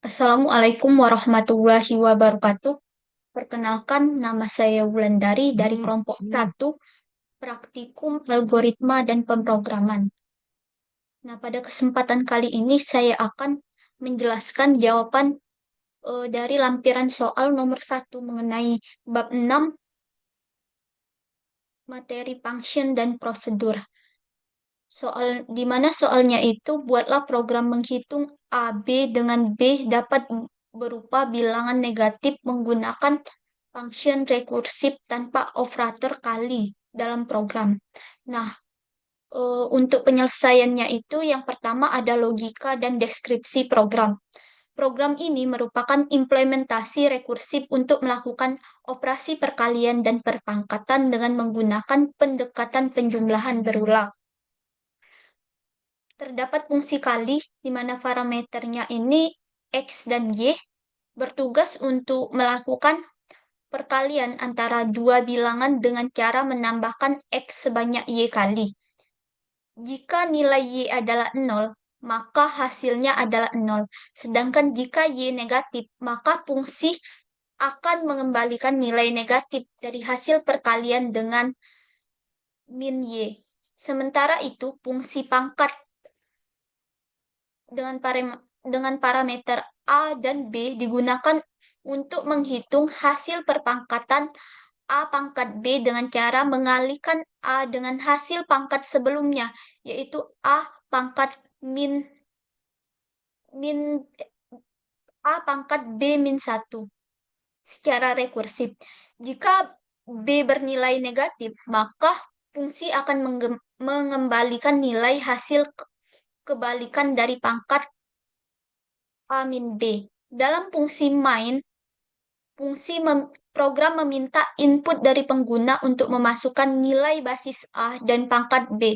Assalamualaikum warahmatullahi wabarakatuh. Perkenalkan, nama saya Wulandari dari kelompok 1, Praktikum Algoritma dan Pemrograman. Nah, pada kesempatan kali ini saya akan menjelaskan jawaban dari lampiran soal nomor 1 mengenai bab 6, materi function dan prosedur. Di mana soalnya itu buatlah program menghitung A, B dengan B dapat berupa bilangan negatif menggunakan function rekursif tanpa operator kali dalam program. Nah, untuk penyelesaiannya itu yang pertama ada logika dan deskripsi program. Program ini merupakan implementasi rekursif untuk melakukan operasi perkalian dan perpangkatan dengan menggunakan pendekatan penjumlahan berulang. Terdapat fungsi kali di mana parameternya ini X dan Y bertugas untuk melakukan perkalian antara dua bilangan dengan cara menambahkan X sebanyak Y kali. Jika nilai Y adalah 0, maka hasilnya adalah 0. Sedangkan jika Y negatif, maka fungsi akan mengembalikan nilai negatif dari hasil perkalian dengan min Y. Sementara itu, fungsi pangkat dengan parameter A dan B digunakan untuk menghitung hasil perpangkatan A pangkat B dengan cara mengalihkan A dengan hasil pangkat sebelumnya, yaitu A pangkat min A pangkat B min 1 secara rekursif. Jika B bernilai negatif, maka fungsi akan mengembalikan nilai hasil kebalikan dari pangkat A min B. Dalam fungsi main, program meminta input dari pengguna untuk memasukkan nilai basis A dan pangkat B.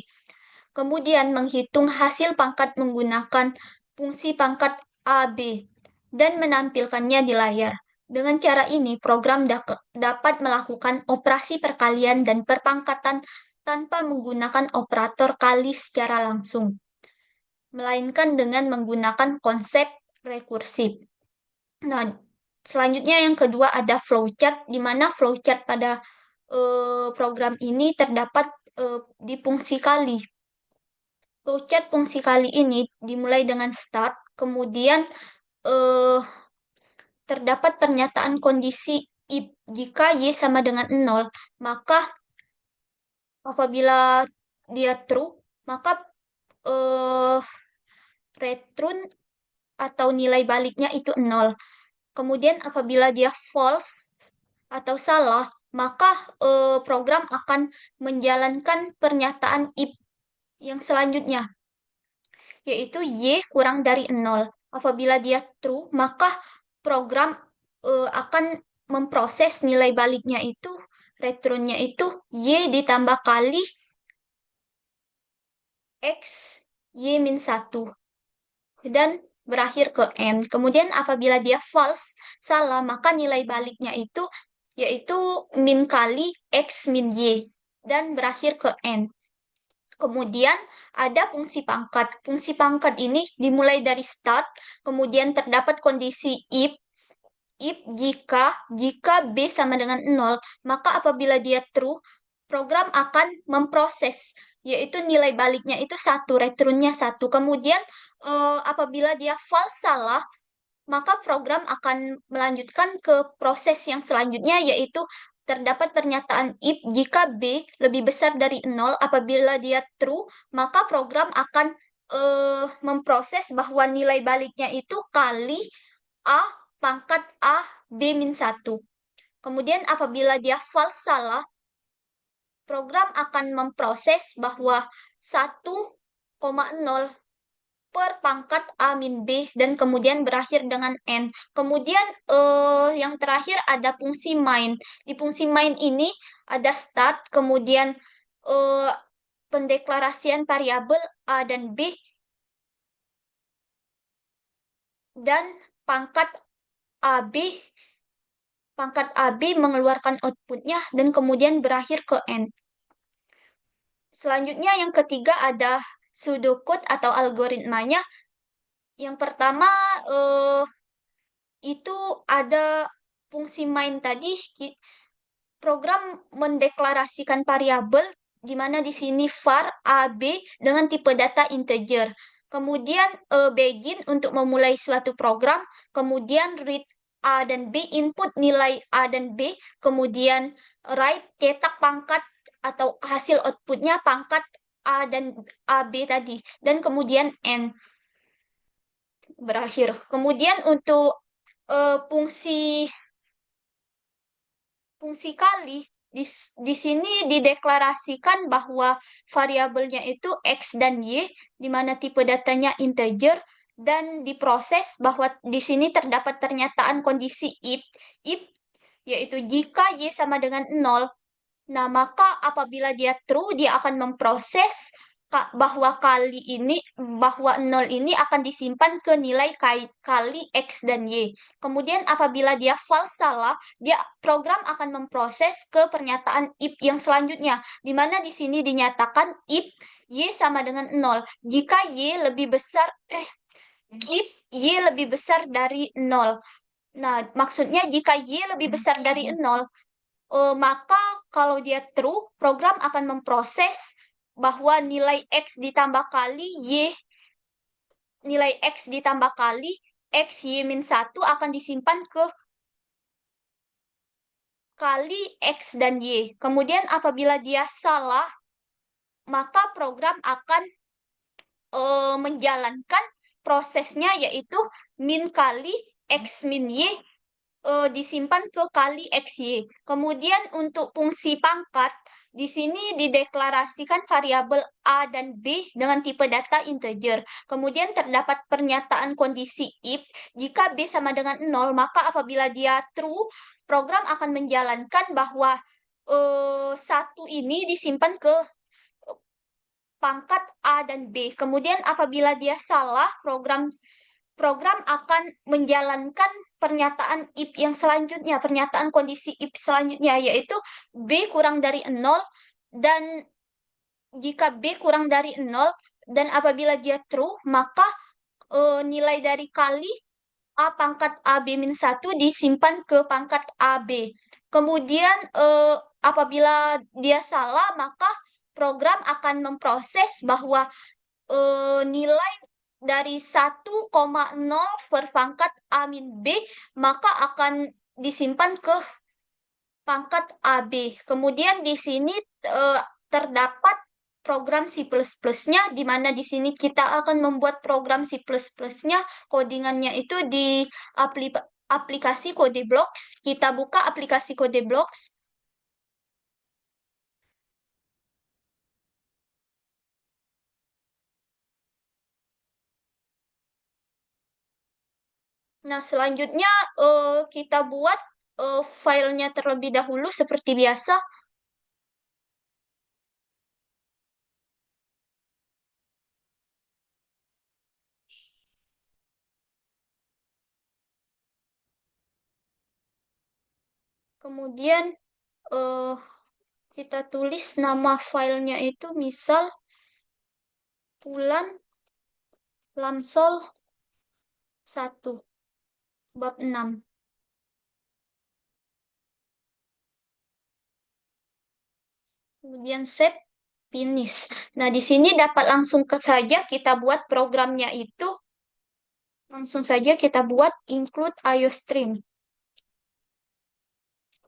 Kemudian menghitung hasil pangkat menggunakan fungsi pangkat AB dan menampilkannya di layar. Dengan cara ini, program dapat melakukan operasi perkalian dan perpangkatan tanpa menggunakan operator kali secara langsung, melainkan dengan menggunakan konsep rekursif. Nah, selanjutnya yang kedua ada flowchart, di mana flowchart pada program ini terdapat di fungsi kali. Flowchart fungsi kali ini dimulai dengan start, kemudian eh, terdapat pernyataan kondisi if. Jika Y sama dengan 0, maka apabila dia true, maka eh, return atau nilai baliknya itu 0. Kemudian apabila dia false atau salah, maka program akan menjalankan pernyataan if yang selanjutnya, yaitu Y kurang dari 0. Apabila dia true, maka program akan memproses nilai baliknya itu, returnnya itu Y ditambah kali X Y min 1. Dan berakhir ke N. Kemudian apabila dia false, salah, maka nilai baliknya itu yaitu min kali X min Y. Dan berakhir ke N. Kemudian ada fungsi pangkat. Fungsi pangkat ini dimulai dari start, kemudian terdapat kondisi if jika B sama dengan 0, maka apabila dia true, program akan memproses, yaitu nilai baliknya itu 1, returnnya 1. Kemudian apabila dia false salah, maka program akan melanjutkan ke proses yang selanjutnya, yaitu terdapat pernyataan if jika B lebih besar dari 0. Apabila dia true, maka program akan memproses bahwa nilai baliknya itu kali A pangkat A B min 1. Kemudian apabila dia false salah, program akan memproses bahwa 1,0 per pangkat A min B dan kemudian berakhir dengan N. Kemudian yang terakhir ada fungsi main. Di fungsi main ini ada start, kemudian pendeklarasian variabel A dan B, dan pangkat AB mengeluarkan outputnya dan kemudian berakhir ke N. Selanjutnya yang ketiga ada pseudocode atau algoritmanya. Yang pertama itu ada fungsi main tadi, program mendeklarasikan variabel di mana di sini var a, b dengan tipe data integer. Kemudian begin untuk memulai suatu program, kemudian read a dan b, input nilai a dan b, kemudian write cetak pangkat atau hasil outputnya pangkat a dan ab tadi, dan kemudian end berakhir. Kemudian untuk fungsi fungsi kali di sini dideklarasikan bahwa variabelnya itu x dan y, di mana tipe datanya integer, dan diproses bahwa di sini terdapat pernyataan kondisi if yaitu jika y sama dengan 0. Nah, maka apabila dia true, dia akan memproses bahwa bahwa 0 ini akan disimpan ke nilai kali X dan Y. Kemudian apabila dia false salah, dia program akan memproses ke pernyataan if yang selanjutnya, di mana di sini dinyatakan if Y sama dengan 0. Jika Y lebih besar, if Y lebih besar dari 0. Nah, maksudnya jika Y lebih besar dari 0, maka kalau dia true, program akan memproses bahwa nilai X ditambah kali Y, nilai X ditambah kali X Y min 1 akan disimpan ke kali X dan Y. Kemudian apabila dia salah, maka program akan menjalankan prosesnya yaitu min kali X min Y disimpan ke kali XY. Kemudian untuk fungsi pangkat, di sini dideklarasikan variabel A dan B dengan tipe data integer. Kemudian terdapat pernyataan kondisi if, jika B sama dengan 0, maka apabila dia true, program akan menjalankan bahwa satu ini disimpan ke pangkat A dan B. Kemudian apabila dia salah, program akan menjalankan pernyataan if yang selanjutnya, pernyataan kondisi if selanjutnya, yaitu B kurang dari 0, dan jika B kurang dari 0, dan apabila dia true, maka nilai dari kali A pangkat AB min 1 disimpan ke pangkat AB. Kemudian apabila dia salah, maka program akan memproses bahwa nilai dari 1,0 berpangkat A min B, maka akan disimpan ke pangkat AB. Kemudian di sini terdapat program C++-nya, di mana di sini kita akan membuat program C++-nya, codingannya itu di aplikasi Codeblocks. Kita buka aplikasi Codeblocks. Nah, selanjutnya kita buat filenya terlebih dahulu seperti biasa. Kemudian eh, kita tulis nama filenya itu misal Pulan Lamsol 1 bab 6. Kemudian save, finish. Nah, di sini dapat langsung saja kita buat programnya itu. Langsung saja kita buat include IOStream.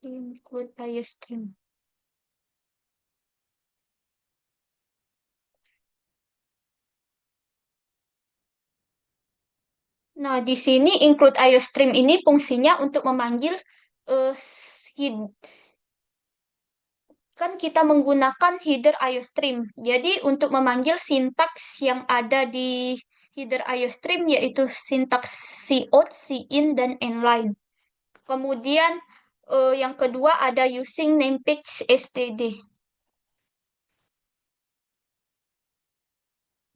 Include IOStream. Nah, di sini include IOStream ini fungsinya untuk memanggil eh, kan kita menggunakan header IOStream. Jadi untuk memanggil sintaks yang ada di header IOStream yaitu sintaks cout, cin, dan inline. Kemudian yang kedua ada using namepage std.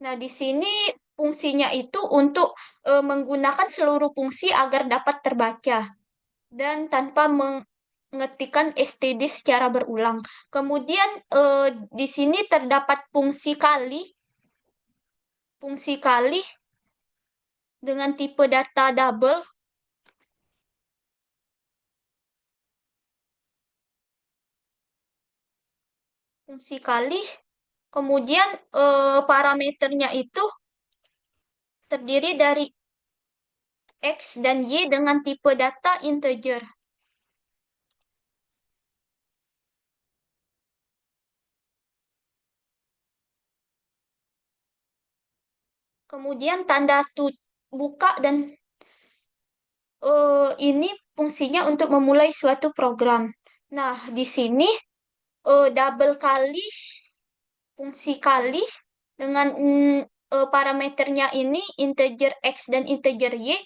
Nah, di sini fungsinya itu untuk menggunakan seluruh fungsi agar dapat terbaca dan tanpa mengetikkan std secara berulang. Kemudian di sini terdapat fungsi kali dengan tipe data double. fungsi kali. Kemudian parameternya itu terdiri dari X dan Y dengan tipe data integer. Kemudian tanda buka dan ini fungsinya untuk memulai suatu program. Nah, di sini double kali, fungsi kali dengan parameternya ini integer X dan integer Y.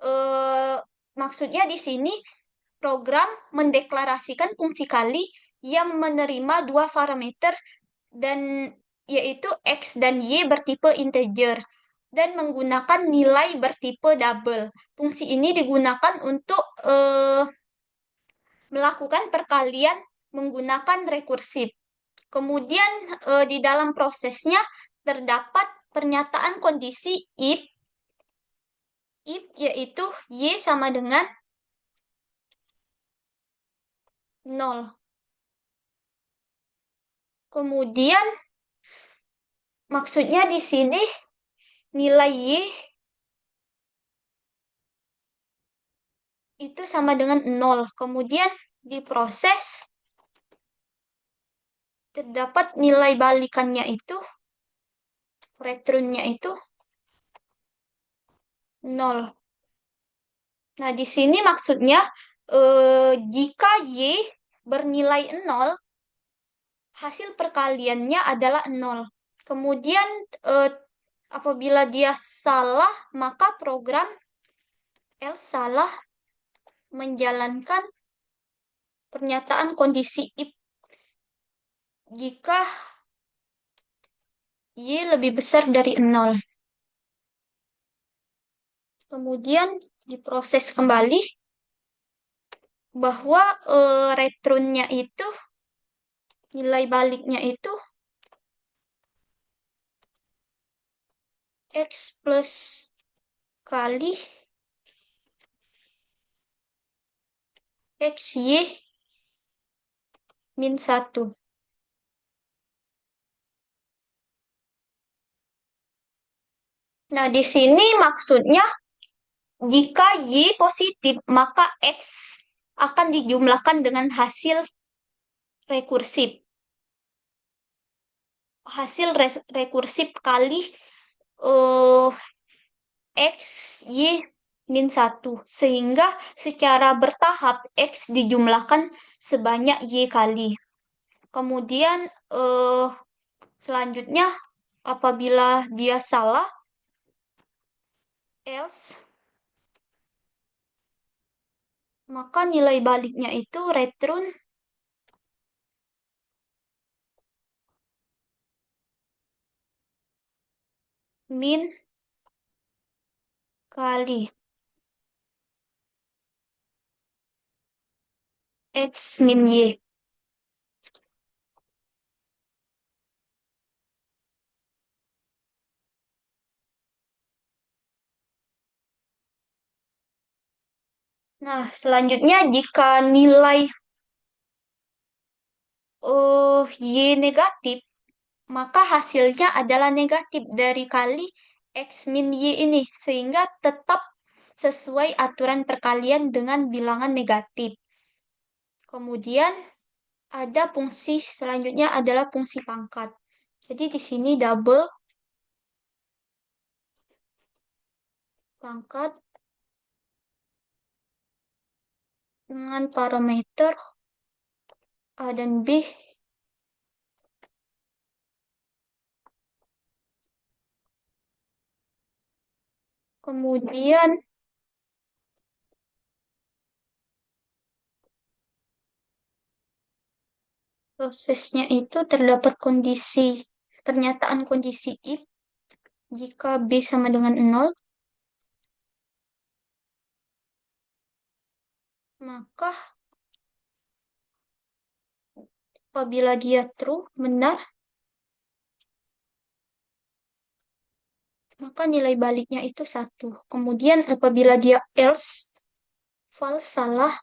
eh, Maksudnya di sini program mendeklarasikan fungsi kali yang menerima dua parameter dan yaitu X dan Y bertipe integer dan menggunakan nilai bertipe double. Fungsi ini digunakan untuk melakukan perkalian menggunakan rekursif. Kemudian di dalam prosesnya terdapat pernyataan kondisi if yaitu Y sama dengan 0. Kemudian maksudnya di sini nilai Y itu sama dengan 0. Kemudian diproses terdapat nilai balikannya itu, returnnya itu 0. Nah, di sini maksudnya jika Y bernilai 0, hasil perkaliannya adalah 0. Kemudian eh, apabila dia salah, maka program else salah menjalankan pernyataan kondisi if jika Y lebih besar dari 0. Kemudian diproses kembali bahwa returnnya itu, nilai baliknya itu X plus kali XY min 1. Nah, di sini maksudnya jika Y positif, maka X akan dijumlahkan dengan hasil rekursif. Hasil rekursif kali uh, X, Y min 1. Sehingga secara bertahap X dijumlahkan sebanyak Y kali. Kemudian selanjutnya apabila dia salah, else, maka nilai baliknya itu return min kali X min Y. Nah, selanjutnya jika nilai Y negatif, maka hasilnya adalah negatif dari kali X min Y ini, sehingga tetap sesuai aturan perkalian dengan bilangan negatif. Kemudian ada fungsi selanjutnya adalah fungsi pangkat. Jadi di sini double pangkat dengan parameter A dan B. Kemudian prosesnya itu terdapat pernyataan kondisi if jika B sama dengan 0, maka apabila dia true, benar, maka nilai baliknya itu 1. Kemudian apabila dia else, false, salah,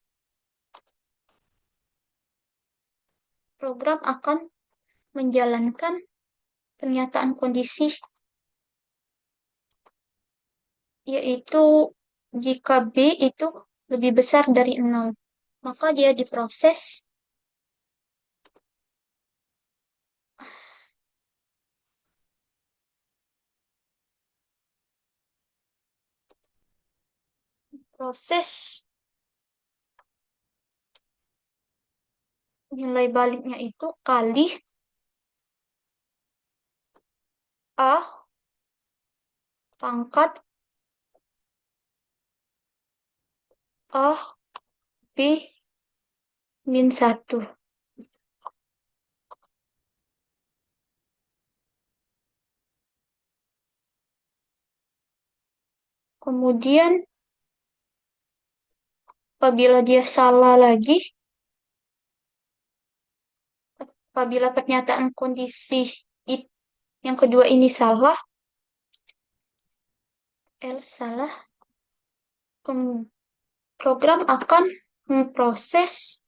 program akan menjalankan pernyataan kondisi, yaitu jika B itu lebih besar dari 0, maka dia diproses. Proses nilai baliknya itu kali A pangkat A B min 1. Kemudian apabila dia salah lagi, apabila pernyataan kondisi yang kedua ini salah, else salah, program akan memproses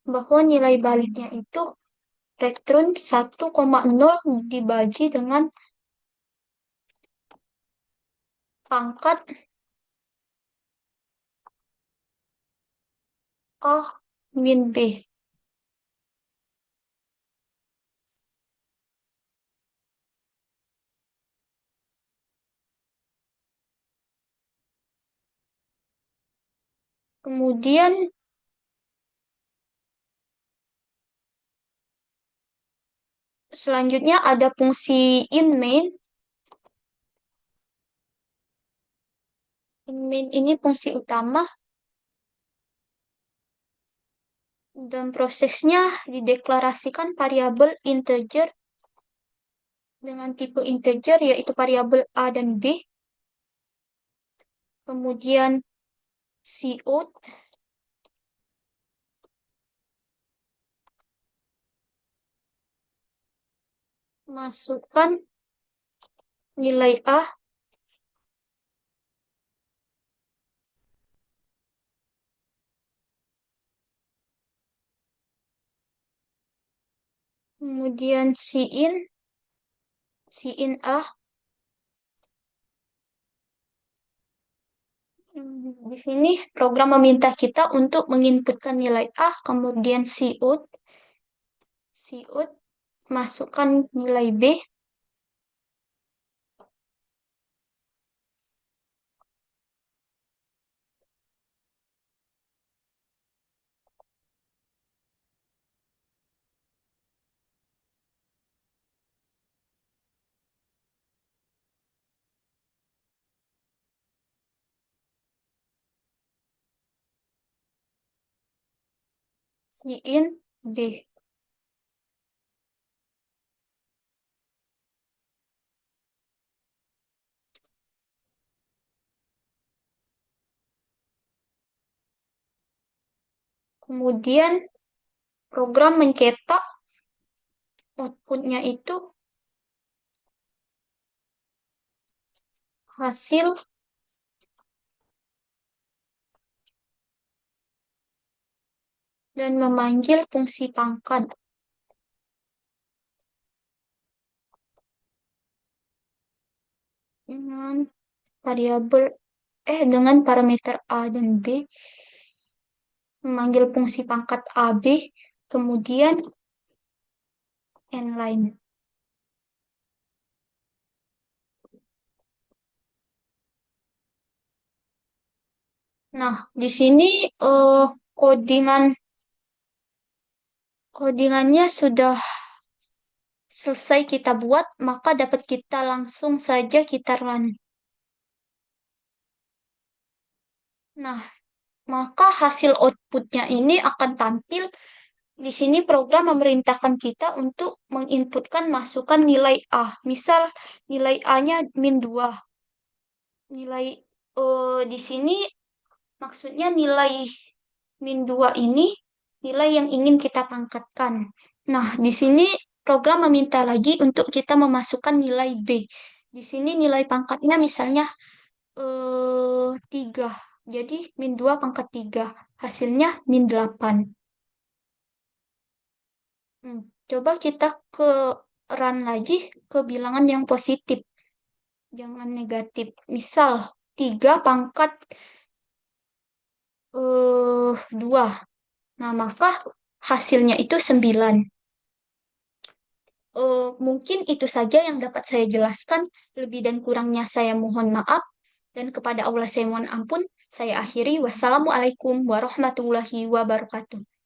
bahwa nilai baliknya itu return 1,0 dibagi dengan pangkat A min B. Kemudian selanjutnya ada fungsi in main. In main ini fungsi utama dan prosesnya dideklarasikan variabel integer dengan tipe integer yaitu variabel A dan B. Kemudian cout masukkan nilai A kemudian cin A. Di sini program meminta kita untuk menginputkan nilai A, kemudian cout masukkan nilai B, cin B. Kemudian program mencetak outputnya itu hasil dan memanggil fungsi pangkat dengan variabel dengan parameter A dan B, memanggil fungsi pangkat AB, kemudian line. Nah, di sini codingannya sudah selesai kita buat, maka dapat kita langsung saja kita run. Nah, maka hasil outputnya ini akan tampil. Di sini program memerintahkan kita untuk menginputkan masukkan nilai A. Misal nilai A-nya min 2. Nilai di sini maksudnya nilai min 2 ini nilai yang ingin kita pangkatkan. Nah, di sini program meminta lagi untuk kita memasukkan nilai B. Di sini nilai pangkatnya misalnya 3. Jadi min 2 pangkat 3. Hasilnya min 8. Coba kita ke run lagi ke bilangan yang positif, jangan negatif. Misal 3 pangkat 2. Nah, maka hasilnya itu 9. Mungkin itu saja yang dapat saya jelaskan. Lebih dan kurangnya saya mohon maaf. Dan kepada Allah saya mohon ampun. Saya akhiri. Wassalamualaikum warahmatullahi wabarakatuh.